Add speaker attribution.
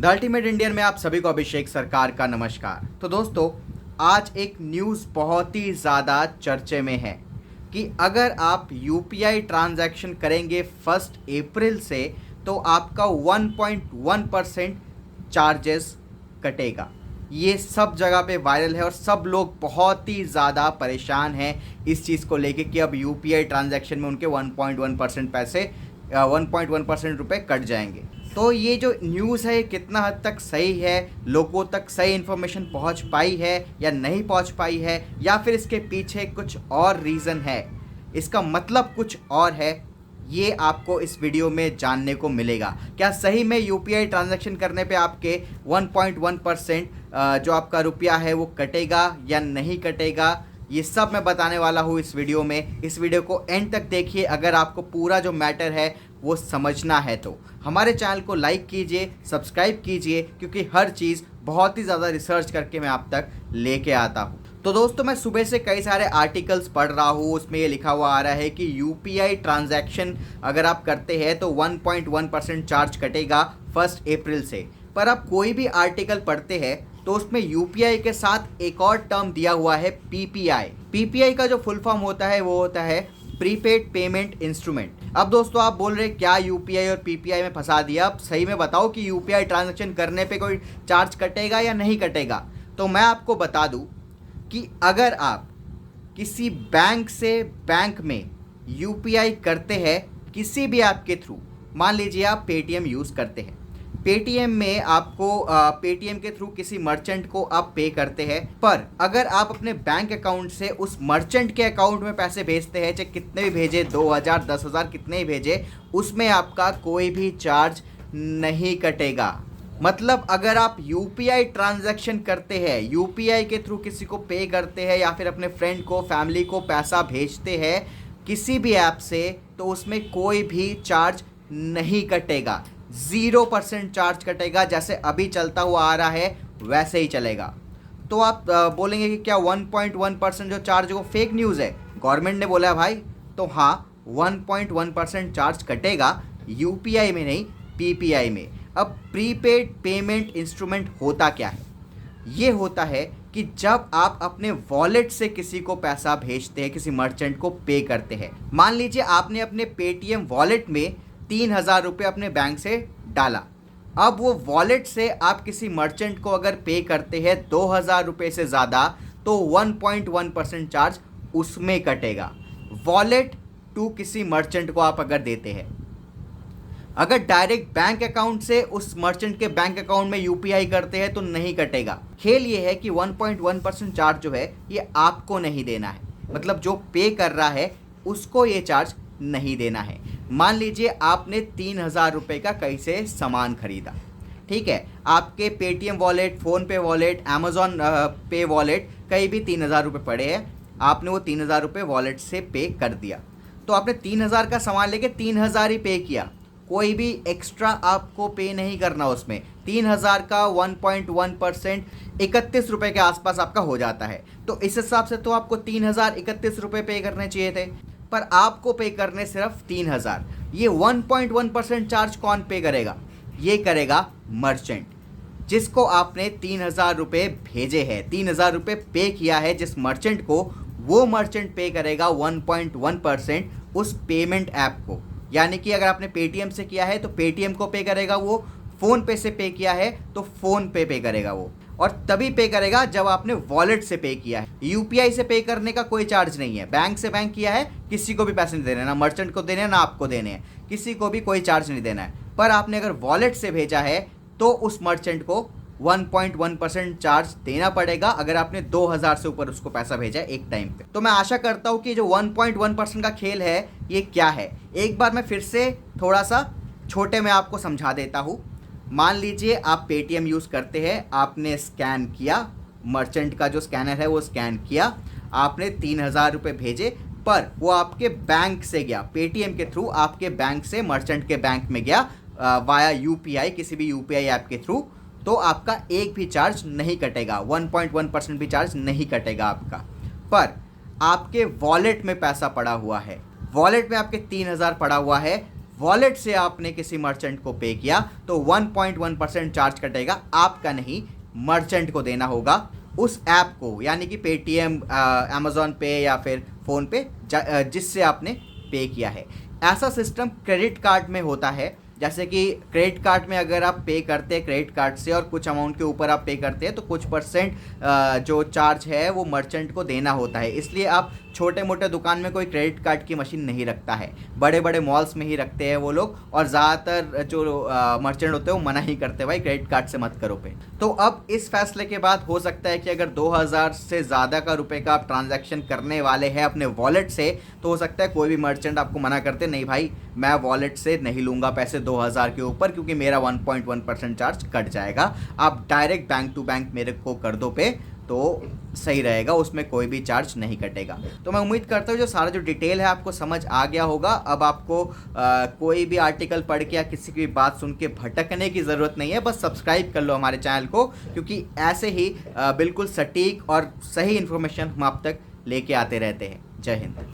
Speaker 1: The ultimate Indian में आप सभी को अभिषेक सरकार का नमस्कार। तो दोस्तों, आज एक न्यूज़ बहुत ही ज़्यादा चर्चे में है कि अगर आप यूपीआई ट्रांजैक्शन करेंगे 1 अप्रैल से तो आपका 1.1% चार्जेस कटेगा। ये सब जगह पे वायरल है और सब लोग बहुत ही ज़्यादा परेशान हैं इस चीज़ को लेके कि अब यूपीआई ट्रांजैक्शन में उनके 1.1% पैसे 1.1% रुपये कट जाएंगे। तो ये जो न्यूज़ है कितना हद तक सही है, लोगों तक सही इन्फॉर्मेशन पहुंच पाई है या नहीं पहुंच पाई है, या फिर इसके पीछे कुछ और रीज़न है, इसका मतलब कुछ और है, ये आपको इस वीडियो में जानने को मिलेगा। क्या सही में यूपीआई ट्रांजैक्शन करने पे आपके 1.1% जो आपका रुपया है वो कटेगा या नहीं कटेगा, ये सब मैं बताने वाला हूँ इस वीडियो में। इस वीडियो को एंड तक देखिए अगर आपको पूरा जो मैटर है वो समझना है तो। हमारे चैनल को लाइक कीजिए, सब्सक्राइब कीजिए, क्योंकि हर चीज़ बहुत ही ज़्यादा रिसर्च करके मैं आप तक लेके आता हूँ। तो दोस्तों, मैं सुबह से कई सारे आर्टिकल्स पढ़ रहा हूँ, उसमें ये लिखा हुआ आ रहा है कि यूपीआई ट्रांजैक्शन अगर आप करते हैं तो 1.1% चार्ज कटेगा 1 अप्रैल से। पर आप कोई भी आर्टिकल पढ़ते हैं तो उसमें यूपीआई के साथ एक और टर्म दिया हुआ है पीपीआई। पीपीआई का जो फुल फॉर्म होता है वो होता है प्रीपेड पेमेंट इंस्ट्रूमेंट। अब दोस्तों, आप बोल रहे हैं क्या यूपीआई और पीपीआई में फंसा दिया, अब सही में बताओ कि यूपीआई ट्रांजैक्शन करने पे कोई चार्ज कटेगा या नहीं कटेगा। तो मैं आपको बता दूं कि अगर आप किसी बैंक से बैंक में यूपीआई करते हैं किसी भी ऐप के थ्रू, मान लीजिए आप पेटीएम यूज़ करते हैं, पेटीएम में आपको पेटीएम के थ्रू किसी मर्चेंट को आप पे करते हैं, पर अगर आप अपने बैंक अकाउंट से उस मर्चेंट के अकाउंट में पैसे भेजते हैं, चाहे कितने भी भेजे, 2000 10,000 कितने ही भेजे, उसमें आपका कोई भी चार्ज नहीं कटेगा। मतलब अगर आप यूपीआई ट्रांजैक्शन करते हैं, यूपीआई के थ्रू किसी को पे करते हैं या फिर अपने फ्रेंड को, फैमिली को पैसा भेजते हैं किसी भी ऐप से, तो उसमें कोई भी चार्ज नहीं कटेगा। 0% चार्ज कटेगा। जैसे अभी चलता हुआ आ रहा है वैसे ही चलेगा। तो आप बोलेंगे कि क्या 1.1% जो चार्ज है वो फेक न्यूज़ है, गवर्नमेंट ने बोला है भाई। तो हाँ, 1.1% चार्ज कटेगा, यूपीआई में नहीं, पीपीआई में। अब प्रीपेड पेमेंट इंस्ट्रूमेंट होता क्या है? ये होता है कि जब आप अपने वॉलेट से किसी को पैसा भेजते हैं, किसी मर्चेंट को पे करते हैं, मान लीजिए आपने अपने पेटीएम वॉलेट में 3,000 रुपये अपने बैंक से डाला। अब वो वॉलेट से आप किसी मर्चेंट को अगर पे करते हैं 2,000 रुपये से ज़्यादा, तो 1.1% चार्ज उसमें कटेगा। वॉलेट टू किसी मर्चेंट को आप अगर देते हैं, अगर डायरेक्ट बैंक अकाउंट से उस मर्चेंट के बैंक अकाउंट में यूपीआई करते हैं तो नहीं कटेगा। खेल ये है कि 1.1% चार्ज जो है ये आपको नहीं देना है, मतलब जो पे कर रहा है उसको ये चार्ज नहीं देना है। मान लीजिए आपने 3,000 रुपये का कहीं से सामान खरीदा, ठीक है, आपके Paytm wallet, PhonePe wallet, Amazon पे वॉलेट कहीं भी 3,000 रुपये पड़े हैं, आपने वो 3,000 रुपये वॉलेट से पे कर दिया। तो आपने 3,000 का सामान लेके 3,000 ही पे किया, कोई भी एक्स्ट्रा आपको पे नहीं करना उसमें। 3,000 का 1.1% 31 रुपये के आसपास आपका हो जाता है। तो इस हिसाब से तो आपको 3,031 रुपये पे करने चाहिए थे, पर आपको पे करने सिर्फ 3,000। ये 1.1% चार्ज कौन पे करेगा? ये करेगा मर्चेंट, जिसको आपने 3,000 रुपये भेजे हैं, 3,000 रुपये पे किया है जिस मर्चेंट को, वो मर्चेंट पे करेगा 1.1% उस पेमेंट ऐप को। यानी कि अगर आपने पेटीएम से किया है तो पेटीएम को पे करेगा वो, फ़ोनपे से पे किया है तो फ़ोनपे पे करेगा वो, और तभी पे करेगा जब आपने वॉलेट से पे किया है। यूपीआई से पे करने का कोई चार्ज नहीं है। बैंक से बैंक किया है, किसी को भी पैसे नहीं देने, ना मर्चेंट को देने हैं ना आपको देने हैं, किसी को भी कोई चार्ज नहीं देना है। पर आपने अगर वॉलेट से भेजा है तो उस मर्चेंट को 1.1% चार्ज देना पड़ेगा, अगर आपने 2,000 से ऊपर उसको पैसा भेजा है एक टाइम पे। तो मैं आशा करता हूँ कि जो 1.1% का खेल है ये क्या है, एक बार मैं फिर से थोड़ा सा छोटे में आपको समझा देता हूँ। मान लीजिए आप पेटीएम यूज़ करते हैं, आपने स्कैन किया, मर्चेंट का जो स्कैनर है वो स्कैन किया, आपने 3,000 रुपये भेजे, पर वो आपके बैंक से गया, पेटीएम के थ्रू आपके बैंक से मर्चेंट के बैंक में गया वाया यूपीआई, किसी भी यूपीआई ऐप के थ्रू, तो आपका एक भी चार्ज नहीं कटेगा, 1.1% भी चार्ज नहीं कटेगा आपका। पर आपके वॉलेट में पैसा पड़ा हुआ है, वॉलेट में आपके 3,000 पड़ा हुआ है, वॉलेट से आपने किसी मर्चेंट को पे किया तो 1.1% चार्ज कटेगा, आपका नहीं, मर्चेंट को देना होगा उस ऐप को, यानी कि पेटीएम, अमेजोन पे या फिर फ़ोन पे जिससे आपने पे किया है। ऐसा सिस्टम क्रेडिट कार्ड में होता है। जैसे कि क्रेडिट कार्ड में अगर आप पे करते हैं क्रेडिट कार्ड से और कुछ अमाउंट के ऊपर आप पे करते हैं तो कुछ परसेंट जो चार्ज है वो मर्चेंट को देना होता है। इसलिए आप छोटे मोटे दुकान में कोई क्रेडिट कार्ड की मशीन नहीं रखता है, बड़े बड़े मॉल्स में ही रखते हैं वो लोग, और ज़्यादातर जो मर्चेंट होते हैं वो मना ही करते हैं, भाई क्रेडिट कार्ड से मत करो पे। तो अब इस फैसले के बाद हो सकता है कि अगर 2000 से ज़्यादा का रुपए का आप ट्रांजैक्शन करने वाले हैं अपने वॉलेट से, तो हो सकता है कोई भी मर्चेंट आपको मना करते, नहीं भाई मैं वॉलेट से नहीं लूँगा पैसे 2000 के ऊपर, क्योंकि मेरा 1.1% चार्ज कट जाएगा, आप डायरेक्ट बैंक टू बैंक मेरे को कर दो पे, तो सही रहेगा, उसमें कोई भी चार्ज नहीं कटेगा। तो मैं उम्मीद करता हूँ जो सारा जो डिटेल है आपको समझ आ गया होगा। अब आपको कोई भी आर्टिकल पढ़ के या किसी की बात सुन के भटकने की ज़रूरत नहीं है, बस सब्सक्राइब कर लो हमारे चैनल को, क्योंकि ऐसे ही बिल्कुल सटीक और सही इन्फॉर्मेशन हम आप तक लेके आते रहते हैं। जय हिंद।